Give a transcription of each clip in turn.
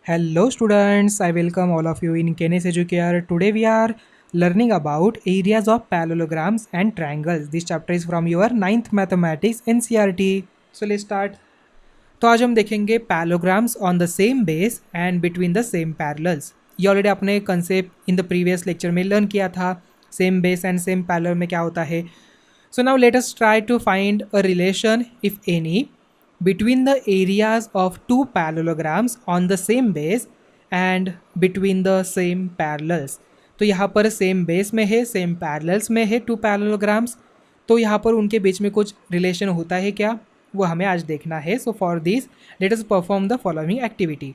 Hello students, I welcome all of you in Kenes Educare. Today we are learning about areas of parallelograms and triangles. This chapter is from your ninth mathematics NCERT. So let's start. तो आज हम देखेंगे parallelograms on the same base and between the same parallels. ये already आपने concept in the previous lecture में learn किया था. Same base and same parallel में क्या होता है. So now let us try to find a relation if any between the areas of two parallelograms on the same base and between the same parallels. तो यहाँ पर same base में है, same parallels में है टू पैरेललोग्राम्स. तो यहाँ पर उनके बीच में कुछ रिलेशन होता है क्या, वो हमें आज देखना है. So for this let us perform the following activity.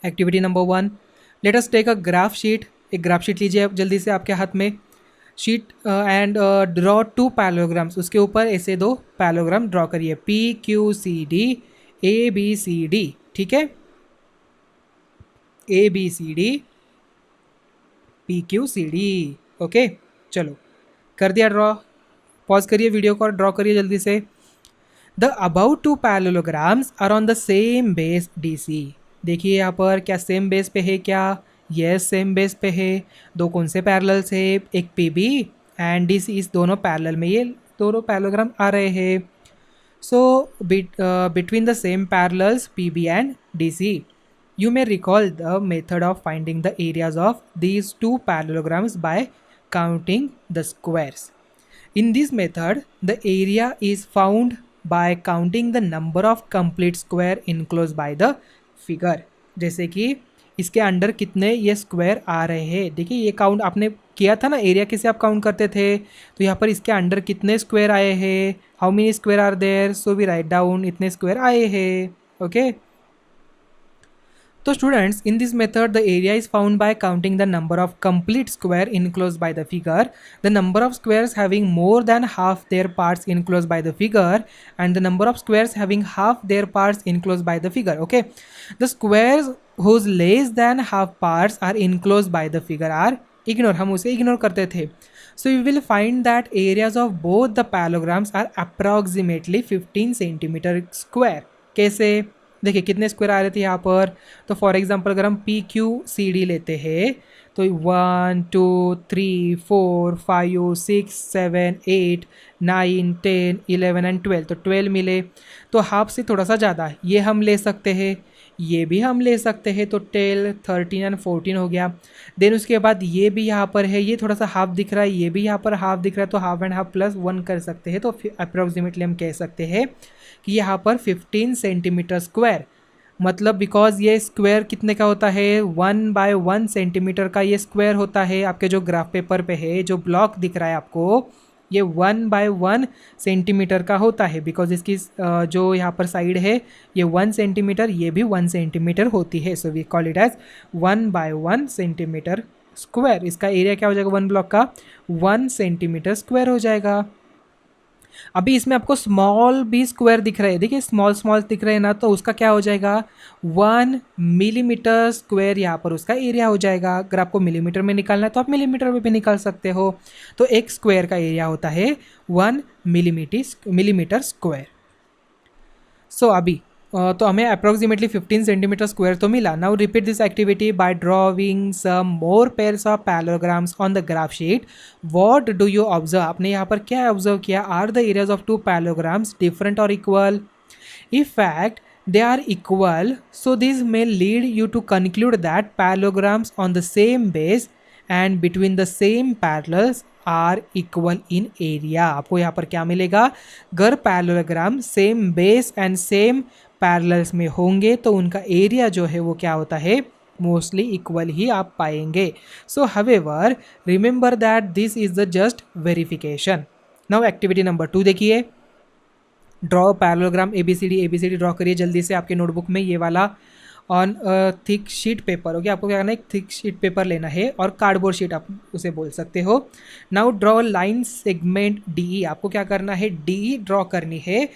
Activity number 1, let us take a graph sheet. एक ग्राफ शीट लीजिए जल्दी से आपके हाथ में. Sheet and draw two parallelograms. उसके ऊपर ऐसे दो पैरेललोग्राम ड्रॉ करिए, PQCD ABCD. ठीक है, ABCD PQCD. ओके, चलो कर दिया ड्रॉ. पॉज करिए वीडियो को और ड्रॉ करिए जल्दी से. The above two parallelograms are on the same base DC. देखिए यहाँ पर क्या सेम बेस पे है क्या. यस, सेम बेस पे है. दो कौन से पैरेलल्स है, एक PB एंड DC. इस दोनों पैरेलल में ये दोनों पैरेललोग्राम आ रहे हैं. So between the same parallels PB and DC, you may recall the method of finding the areas of these two parallelograms by counting the squares. In this method, the area is found by counting the number of complete square enclosed by the figure. जैसे कि इसके under कितने ये square आ रहे हैं. देखिए ये count आपने किया था ना, एरिया कैसे आप काउंट करते थे. तो यहाँ पर इसके अंडर कितने स्क्वायर आए हैं, how many square are there. So we write down इतने स्क्वायर आए हैं. ओके, तो students in this method the area is found by counting the number of complete square enclosed by the figure, the number of squares having more than half their parts enclosed by the figure and the number of squares having half their parts enclosed by the figure. Okay, the squares whose less than half parts are enclosed by the figure are ignored. हम उसे ignore करते थे. So we will find that areas of both the parallelograms are approximately 15 centimetre square. कैसे, देखिए कितने square आ रहे थे यहाँ पर. तो फॉर एग्जांपल अगर हम PQCD लेते हैं तो 1 2 3 4 5 6 7 8 9 10 11 एंड 12. तो 12 मिले. तो हाफ से थोड़ा सा ज़्यादा ये हम ले सकते हैं, ये भी हम ले सकते हैं. तो 12 13 एंड 14 हो गया. देन उसके बाद ये भी यहाँ पर है, ये थोड़ा सा हाफ दिख रहा है, ये भी यहाँ पर हाफ दिख रहा है. तो हाफ एंड हाफ प्लस 1 कर सकते हैं. तो अप्रोक्सीमेटली हम कह सकते हैं कि यहाँ पर 15 सेंटीमीटर स्क्वायर. मतलब बिकॉज ये स्क्वायर कितने का होता है, 1/1 सेंटीमीटर का ये स्क्वायर होता है. आपके जो ग्राफ पेपर पे है जो ब्लॉक दिख रहा है आपको, ये 1/1 सेंटीमीटर का होता है. बिकॉज इसकी जो यहाँ पर साइड है ये 1 सेंटीमीटर, ये भी 1 सेंटीमीटर होती है. So we call it as 1/1 centimetre square. इसका एरिया क्या हो जाएगा वन ब्लॉक का, 1 सेंटीमीटर स्क्वायर हो जाएगा. अभी इसमें आपको स्मॉल भी स्क्वायर दिख रहे हैं, देखिए स्मॉल स्मॉल दिख रहे हैं ना, तो उसका क्या हो जाएगा 1 मिलीमीटर स्क्वायर. यहाँ पर उसका एरिया हो जाएगा. अगर आपको मिलीमीटर में निकालना है तो आप मिलीमीटर में भी निकाल सकते हो. तो एक स्क्वायर का एरिया होता है 1 मिलीमीटर स्क्वायर. सो अभी तो हमें अप्रोक्सीमेटली 15 सेंटीमीटर स्क्वायर तो मिला. Now repeat this activity by drawing some more pairs of parallelograms on the graph sheet. What do you observe. आपने यहाँ पर क्या ऑब्जर्व किया, are the areas of two parallelograms different और equal. In fact, they are equal, so this may lead you to conclude that parallelograms on the same base and between the same parallels are equal in area. आपको यहाँ पर क्या मिलेगा, अगर parallelogram same base and same parallels में होंगे तो उनका एरिया जो है वो क्या होता है, मोस्टली इक्वल ही आप पाएंगे. So however remember that this is the just verification. Now activity number 2 देखिए. ड्रॉ पैरेललोग्राम ABCD ड्रॉ करिए जल्दी से आपके नोटबुक में, ये वाला on thick sheet paper. Okay, आपको क्या करना है, एक थिक शीट पेपर लेना है और कार्डबोर्ड शीट आप उसे बोल सकते हो. Now draw line segment DE. आपको क्या करना है, DE ड्रॉ करनी है.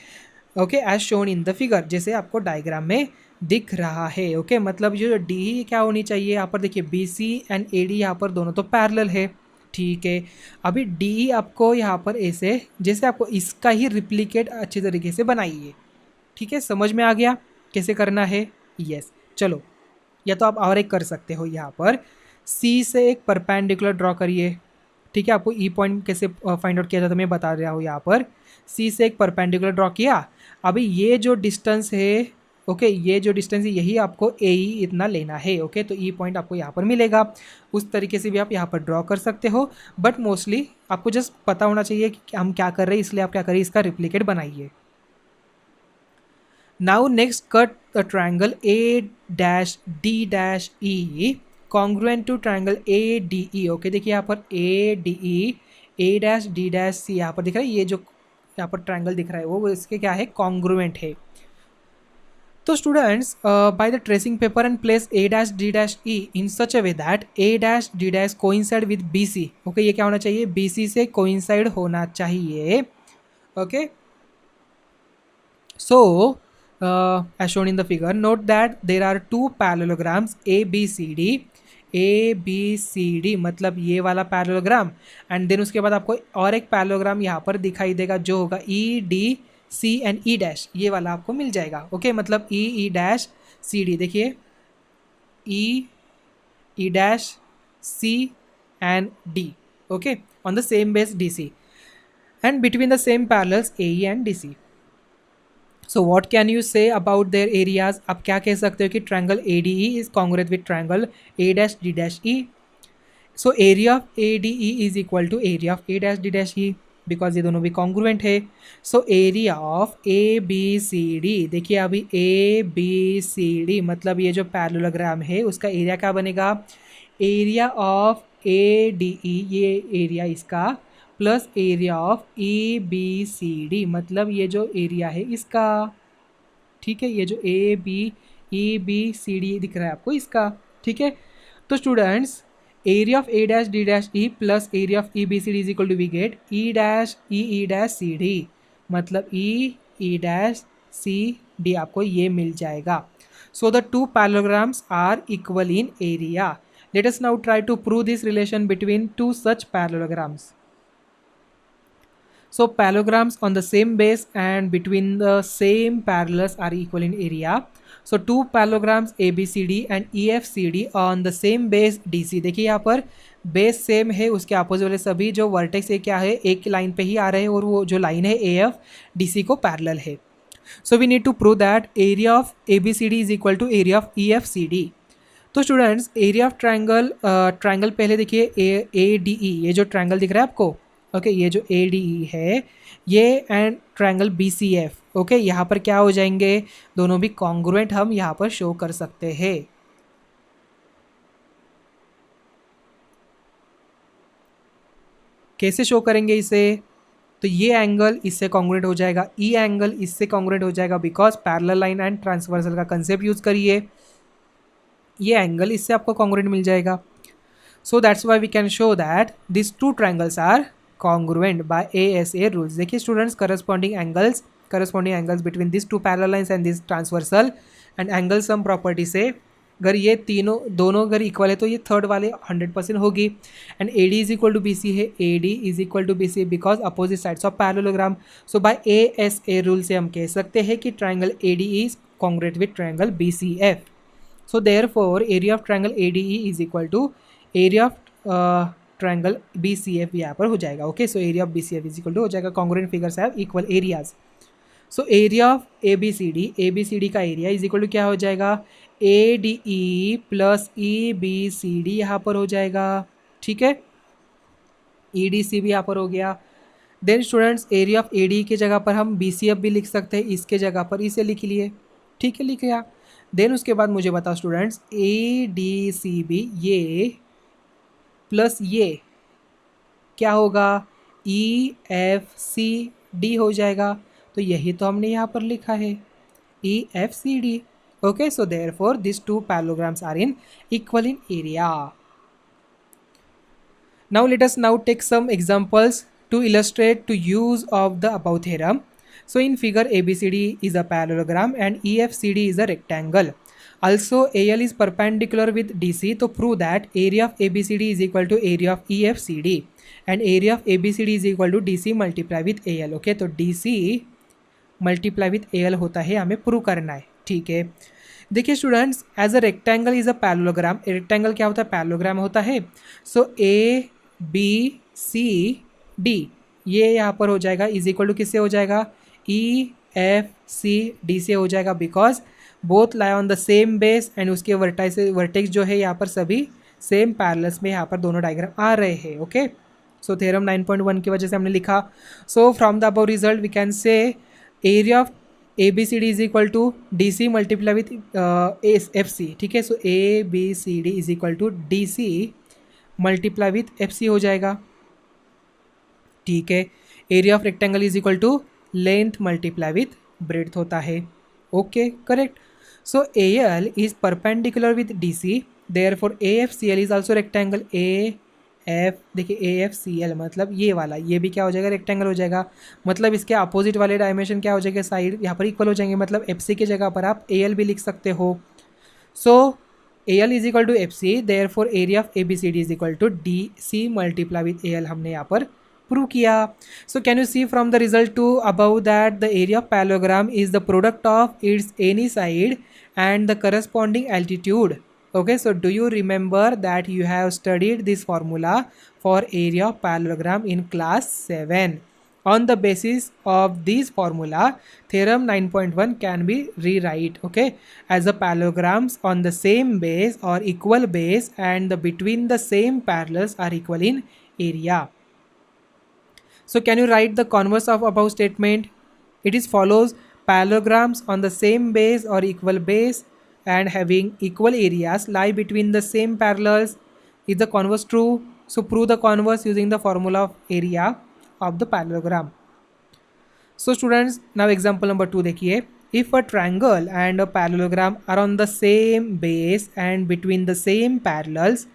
Okay, as shown in the figure, जैसे आपको डायग्राम में दिख रहा है. ओके, मतलब जो DE क्या होनी चाहिए यहाँ पर, देखिए BC एंड AD यहाँ पर दोनों तो पैरेलल है. ठीक है, अभी DE आपको यहाँ पर ऐसे, जैसे आपको इसका ही रिप्लिकेट अच्छी तरीके से बनाइए. ठीक है, समझ में आ गया कैसे करना है. यस, चलो या तो आप और एक कर सकते हो, यहाँ पर सी से एक परपेंडिकुलर ड्रॉ करिए। ठीक है, आपको ई पॉइंट कैसे फाइंड आउट किया जाता है मैं बता रहा हूँ। यहाँ पर सी से एक परपेंडिकुलर ड्रॉ किया। अभी ये जो डिस्टेंस है, ओके, ये जो डिस्टेंस है यही आपको ए ई इतना लेना है। ओके, तो ई पॉइंट आपको यहाँ पर मिलेगा। उस तरीके से भी आप यहाँ पर ड्रॉ कर सकते हो, बट मोस्टली आपको जस्ट पता होना चाहिए कि हम क्या कर रहे हैं, इसलिए आप क्या करिए, इसका रिप्लिकेट बनाइए। Now next cut the triangle A dash D dash E congruent to triangle A D E. Okay, देखिए यहाँ पर A D E, A dash D dash C यहाँ पर दिख रहा है, ये जो यहाँ पर ट्रायंगल दिख रहा है वो इसके क्या है, कॉन्ग्रुएंट है। तो students, by the tracing paper and place A dash D dash E in such a way that A dash D dash coincide with B C. ओके, ये क्या होना चाहिए, बी सी से कोइंसाइड होना चाहिए। Okay, so as shown in the figure, note that there are two parallelograms ABCD मतलब ये वाला पैरेललोग्राम, एंड देन उसके बाद आपको और एक पैरेललोग्राम यहाँ पर दिखाई देगा जो होगा EDC एंड E डैश, ये वाला आपको मिल जाएगा। ओके, मतलब E डैश CD, देखिए E dash C and D, okay, on the same base DC and between the same parallels AE and DC. So what can you say about their areas? आप क्या कह सकते हो कि triangle ADE is congruent with triangle A dash D dash E. So area of ADE is equal to area of A dash D dash E because ये दोनों भी congruent है. So area of ABCD, देखिए अभी ABCD मतलब ये जो parallelogram है उसका एरिया क्या बनेगा, एरिया ऑफ ADE, ये एरिया इसका प्लस एरिया ऑफ ABCD मतलब ये जो एरिया है इसका। ठीक है, ये जो ABCD दिख रहा है आपको इसका। ठीक है, तो students area of A dash D dash E plus area of EBCD is equal to we get E dash E dash CD मतलब E डैश CD आपको ये मिल जाएगा। So the two parallelograms are equal in area. Let us now try to prove this relation between two such parallelograms. So parallelograms on the same base and between the same parallels are equal in area. So two parallelograms ABCD and EFCD on the same base DC, देखिए यहाँ पर base same है, उसके opposite वाले सभी जो vertex है क्या है, एक लाइन पे ही आ रहे हैं और वो जो लाइन है AF DC को पैरेलल है। So we need to prove that area of ABCD is equal to area of EFCD. तो स्टूडेंट्स एरिया ऑफ ट्रायंगल पहले देखिए ADE, ये जो ट्रायंगल दिख रहा है आपको, ओके, ये जो ADE है ये एंड ट्रायंगल BCF, ओके, यहाँ पर क्या हो जाएंगे, दोनों भी कॉन्ग्रुएंट हम यहाँ पर शो कर सकते हैं। कैसे शो करेंगे इसे, तो ये एंगल इससे कॉन्ग्रुएंट हो जाएगा, ई एंगल इससे कॉन्ग्रुएंट हो जाएगा because parallel line and transversal का कंसेप्ट यूज करिए, ये एंगल इससे आपको कॉन्ग्रुएंट मिल जाएगा। So that's why we can show that this two triangles are congruent by ASA rules। देखिए students corresponding angles between these two parallel lines and this transversal and angle sum property से अगर ये दोनों अगर equal है तो ये third वाले 100% होगी। And AD is equal to BC है, AD is equal to BC because opposite sides of parallelogram. So by ASA rule से हम कह सकते हैं कि triangle ADE is congruent with triangle BCF। So therefore area of triangle ADE is equal to area of triangle BCF यहाँ पर हो जाएगा। Okay, so area of BCF is equal to हो जाएगा, congruent figures have equal areas. So area of ABCD का area is equal to क्या हो जाएगा, ADE प्लस EBCD यहाँ पर हो जाएगा। ठीक है, EDC भी यहाँ पर हो गया। Then students area of ADE की जगह पर हम BCF भी लिख सकते हैं, इसके जगह पर इसे लिख लिए। ठीक है, लिख लिया। देन उसके बाद मुझे बताओ स्टूडेंट्स ADCB ये प्लस ये क्या होगा, EFCD हो जाएगा। तो यही तो हमने यहाँ पर लिखा है EFCD। Okay, so therefore this two parallelograms are in equal in area. Now let us now take some examples to illustrate to use of the above theorem. So in figure ABCD is a parallelogram and EFCD is a rectangle. Also AL is perpendicular with DC, तो prove that area of ABCD is equal to area of EFCD and area of ABCD is equal to DC multiply with AL। Okay, तो DC multiply with AL होता है, हमें prove करना है। ठीक है, देखिए students, as a rectangle is a parallelogram. Rectangle क्या होता है? पैरेललोग्राम होता है। सो ए बी सी डी, ये यहाँ पर हो जाएगा इज इक्वल टू किससे हो जाएगा? ई एफ सी डी से हो जाएगा, because both lie on the same base and उसके वर्टेक्स जो है यहाँ पर सभी सेम पैरेलल्स में यहाँ पर दोनों डायग्राम आ रहे हैं। ओके, सो थ्योरम 9.1 की वजह से हमने लिखा। So from the above result we can say area of ABCD is equal to DC multiply with FC। ठीक है, so ABCD is equal to DC multiply with FC हो जाएगा। ठीक है, area of rectangle is equal to length multiply with breadth होता है। Okay, correct. So AL is perpendicular with DC, therefore AFCL is also rectangle. देखिए AFCL मतलब ये वाला, ये भी क्या हो जाएगा? रेक्टेंगल हो जाएगा। मतलब इसके अपोजिट वाले डायमेंशन क्या हो जाएंगे? साइड यहाँ पर इक्वल हो जाएंगे, मतलब FC की जगह पर आप AL भी लिख सकते हो। So AL is equal to FC, therefore area of ABCD is equal to DC multiply with AL हमने यहाँ पर प्रूव किया। So can you see from the result to above that the area of parallelogram is the product of its any side and the corresponding altitude. Okay, so do you remember that you have studied this formula for area of parallelogram in class 7? On the basis of this formula, theorem 9.1 can be rewrite, okay, as the parallelograms on the same base or equal base and the between the same parallels are equal in area. So can you write the converse of above statement? It is follows: parallelograms on the same base or equal base and having equal areas lie between the same parallels. Is the converse true? So prove the converse using the formula of area of the parallelogram. So students, now example number 2 देखिए. If a triangle and a parallelogram are on the same base and between the same parallels,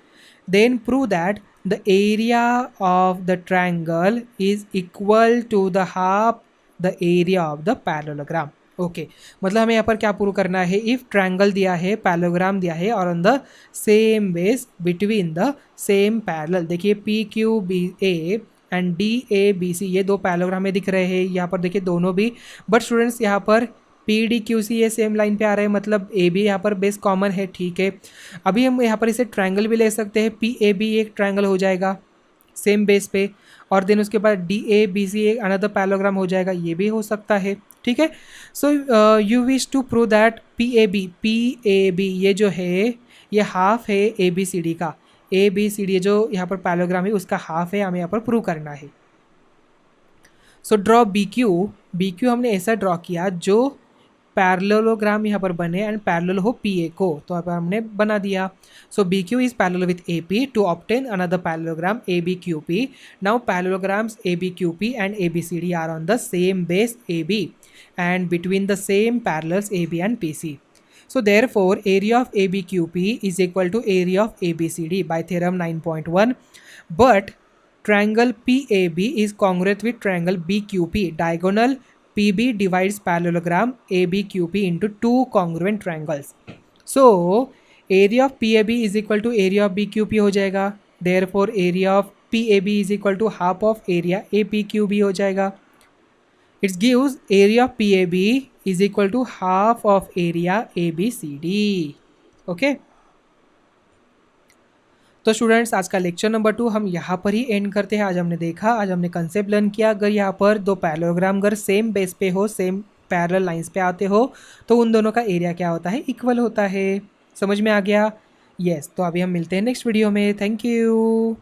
then prove that the area of the triangle is equal to the half the area of the parallelogram. Okay, मतलब हमें यहाँ पर क्या prove करना है? If triangle दिया है, parallelogram दिया है और on the same base between the same parallel. देखिए PQBA एंड DABC ये दो पैरेललोग्राम में दिख रहे हैं यहाँ पर, देखिए दोनों भी। बट स्टूडेंट्स यहाँ पर PDQC ये सेम लाइन पे आ रहे हैं, मतलब AB यहाँ पर बेस कॉमन है। ठीक है, अभी हम यहाँ पर इसे ट्रायंगल भी ले सकते हैं। PAB एक ट्रायंगल हो जाएगा सेम बेस पे, और देन उसके बाद DABC एक अनदर पैरेललोग्राम हो जाएगा, ये भी हो सकता है। ठीक है, so you wish to prove that PAB ये जो है ये हाफ है ABCD का। ABCD जो यहाँ पर पैरेललोग्राम है उसका हाफ है, हमें यहाँ पर प्रूव करना है। सो ड्रॉ BQ हमने ऐसा ड्रॉ किया जो पैरेललोग्राम यहाँ पर बने एंड पैरेलल हो PA को, तो यहाँ पर हमने बना दिया। So BQ is parallel with AP to obtain another parallelogram ABQP। Now parallelograms ABQP and ABCD are on the same base AB and between the same parallels AB and PC. So therefore area of ABQP is equal to area of ABCD by theorem 9.1. But triangle PAB is congruent with triangle BQP. Diagonal PB divides parallelogram ABQP into two congruent triangles. So area of PAB is equal to area of BQP हो जाएगा. Therefore area of PAB is equal to half of area ABQB हो जाएगा. It gives area of PAB is equal to half of area ABCD. Okay, तो students आज का lecture number 2 हम यहाँ पर ही एंड करते हैं। आज हमने देखा, आज हमने कंसेप्ट लर्न किया, अगर यहाँ पर दो पैरेललोग्राम अगर सेम बेस पे हो, सेम पैरेलल लाइंस पे आते हो, तो उन दोनों का एरिया क्या होता है? इक्वल होता है। समझ में आ गया? यस, तो अभी हम मिलते हैं नेक्स्ट वीडियो में। Thank you.